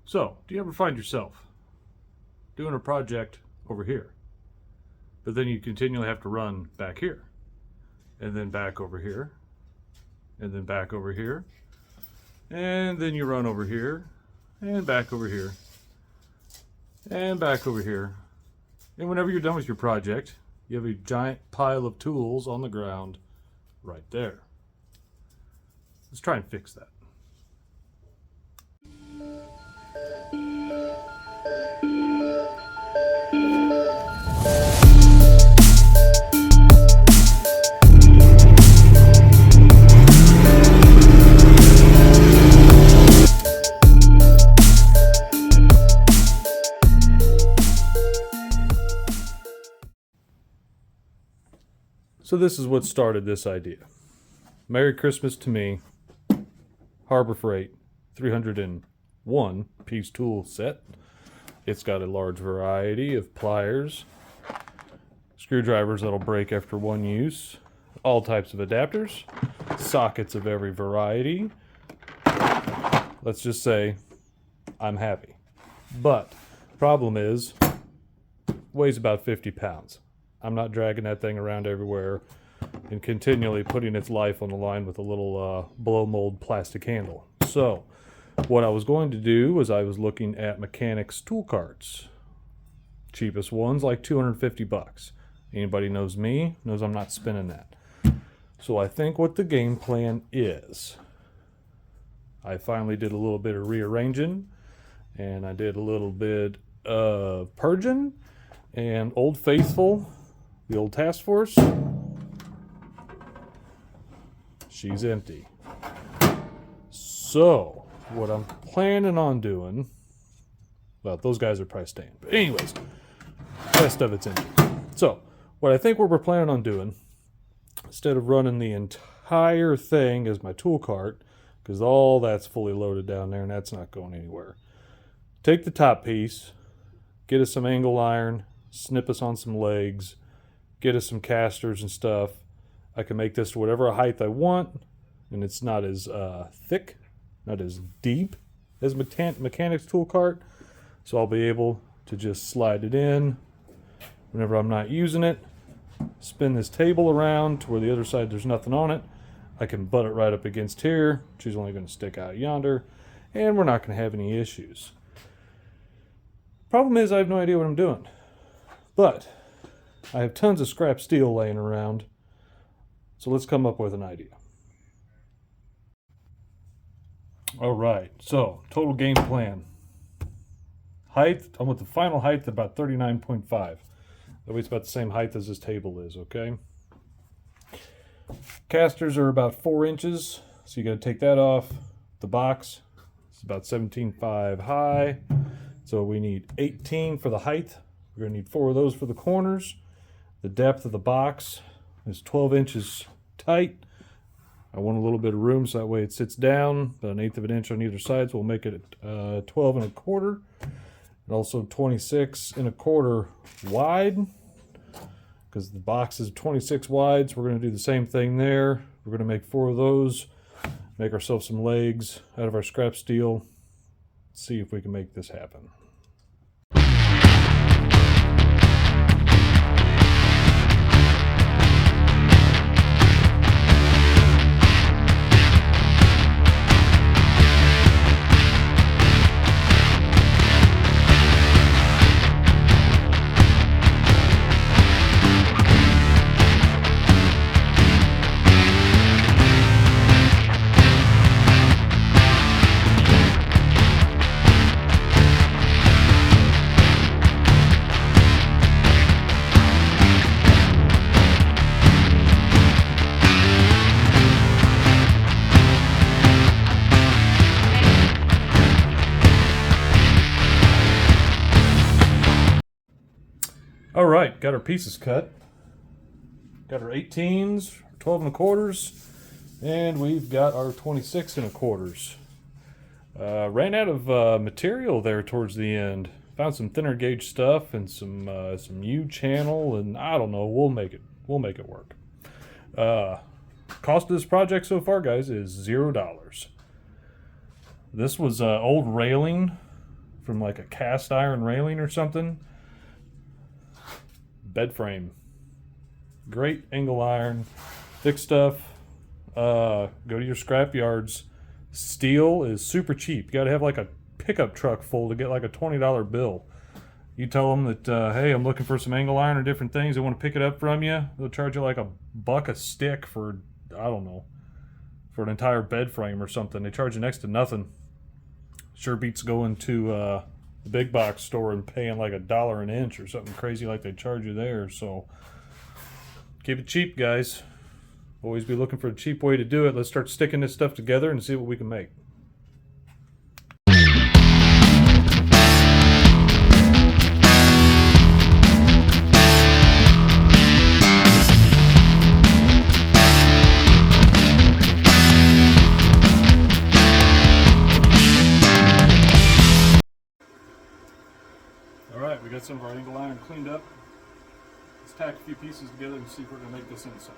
So, do you ever find yourself doing a project over here, but then you continually have to run back here, and then back over here, and then back over here, and then you run over here, and back over here, and back over here, and whenever you're done with your project, you have a giant pile of tools on the ground right there. Let's try and fix that. So this is what started this idea. Merry Christmas to me. Harbor Freight 301 piece tool set. It's got a large variety of pliers, screwdrivers that'll break after one use, all types of adapters, sockets of every variety. Let's just say I'm happy. But problem is, weighs about 50 pounds. I'm not dragging that thing around everywhere and continually putting its life on the line with a little blow mold plastic handle. So what I was going to do was I was looking at mechanics tool carts. Cheapest ones like 250 bucks. Anybody knows me knows I'm not spending that. So I think what the game plan is, I finally did a little bit of rearranging, and I did a little bit of purging, and Old Faithful, the old task force, she's empty. So, what I'm planning on doing, well, those guys are probably staying. But anyways, the rest of it's empty. So, what I think what we're planning on doing, instead of running the entire thing as my tool cart, because all that's fully loaded down there and that's not going anywhere, take the top piece, get us some angle iron, snip us on some legs, get us some casters and stuff. I can make this to whatever height I want, and it's not as thick, not as deep as mechanics tool cart, so I'll be able to just slide it in whenever I'm not using it, spin this table around to where the other side there's nothing on it. I can butt it right up against here. She's only going to stick out yonder, and we're not going to have any issues. Problem is, I have no idea what I'm doing, but I have tons of scrap steel laying around, so let's come up with an idea. All right, so total game plan. Height, I want the final height at about 39.5. That way it's about the same height as this table is, okay? Casters are about 4 inches, so you got to take that off. The box is about 17.5 high, so we need 18 for the height. We're going to need 4 of those for the corners. The depth of the box is 12 inches tight. I want a little bit of room so that way it sits down, about 1/8 of an inch on either side, so we'll make it 12 1/4, and also 26 1/4 wide, because the box is 26 wide, so we're going to do the same thing there. We're going to make 4 of those, make ourselves some legs out of our scrap steel, see if we can make this happen. All right, got our pieces cut. Got our 18s, 12 1/4s, and we've got our 26 1/4s. Ran out of material there towards the end. Found some thinner gauge stuff and some U channel, and I don't know. We'll make it work. Cost of this project so far, guys, is $0. This was old railing from like a cast iron railing or something. Bed frame. Great angle iron. Thick stuff. Go to your scrap yards. Steel is super cheap. You gotta have like a pickup truck full to get like a $20 bill. You tell them that, hey, I'm looking for some angle iron or different things. They want to pick it up from you. They'll charge you like $1 a stick for, I don't know, for an entire bed frame or something. They charge you next to nothing. Sure beats going to the big box store and paying like $1 an inch or something crazy like they charge you there. So keep it cheap, guys. Always be looking for a cheap way to do it. Let's start sticking this stuff together and see what we can make. Alright, we got some of our angle iron cleaned up. Let's tack a few pieces together and see if we're going to make this inside.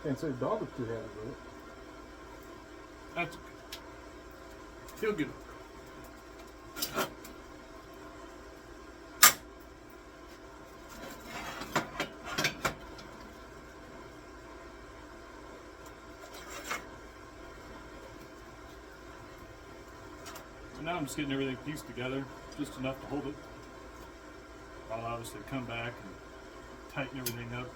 Can't say the dog was too happy with it. That's okay. He'll get it. So now I'm just getting everything pieced together, just enough to hold it. I'll obviously come back and tighten everything up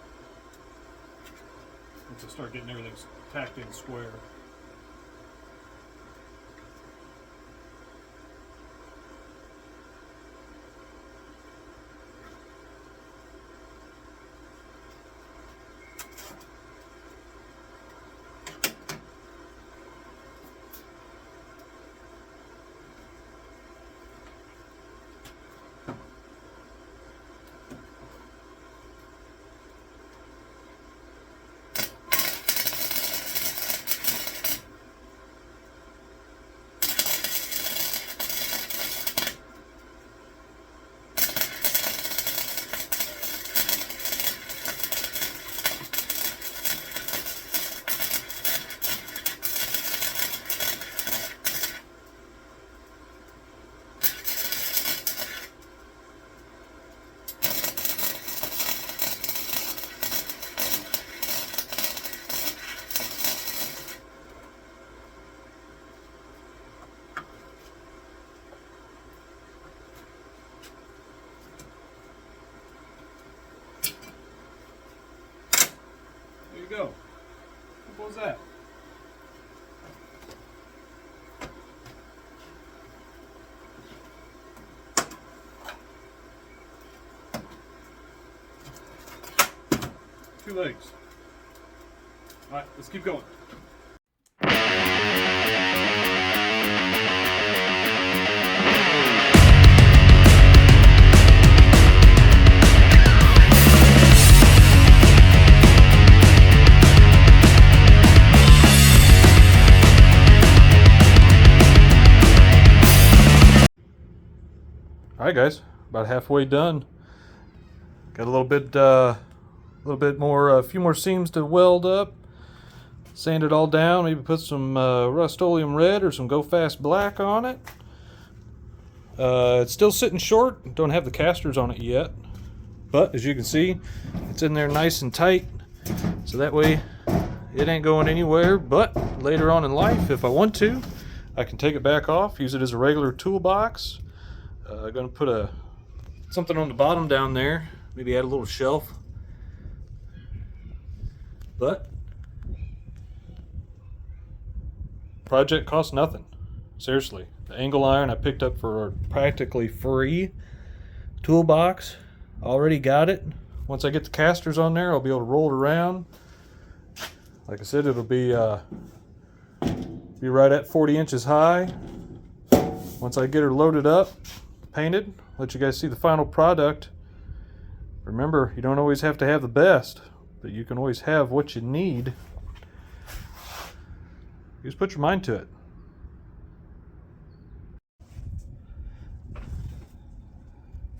once I start getting everything tacked in square. Go. What was that? Two legs. All right, let's keep going. All right, guys, about halfway done. Got a little bit more, a few more seams to weld up. Sand it all down. Maybe put some Rust-Oleum Red or some Go Fast Black on it. It's still sitting short. Don't have the casters on it yet, but as you can see, it's in there nice and tight. So that way, it ain't going anywhere. But later on in life, if I want to, I can take it back off, use it as a regular toolbox. I'm going to put something on the bottom down there, maybe add a little shelf. But project costs nothing. Seriously, the angle iron I picked up for practically free. Toolbox, already got it. Once I get the casters on there, I'll be able to roll it around. Like I said, it'll be right at 40 inches high. Once I get her loaded up, painted, let you guys see the final product. Remember, you don't always have to have the best, but you can always have what you need. You just put your mind to it.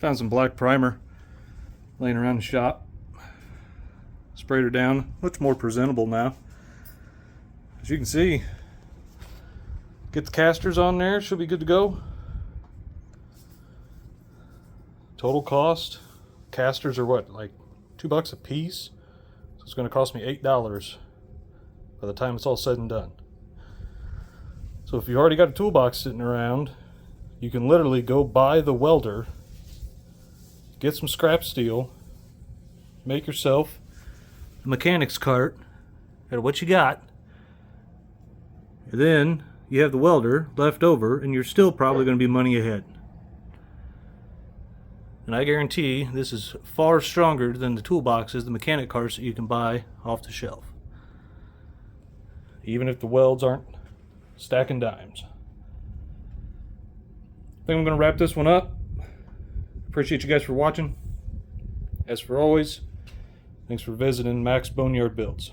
Found some black primer laying around the shop. Sprayed her down. Looks more presentable now. As you can see, get the casters on there, should be good to go. Total cost, casters are what, like $2 a piece? So it's going to cost me $8 by the time it's all said and done. So if you already got a toolbox sitting around, you can literally go buy the welder, get some scrap steel, make yourself a mechanic's cart out of what you got, and then you have the welder left over, and you're still probably going to be money ahead. And I guarantee this is far stronger than the toolboxes, the mechanic carts that you can buy off the shelf, even if the welds aren't stacking dimes. I think I'm going to wrap this one up. Appreciate you guys for watching. As for always, thanks for visiting Max Boneyard Builds.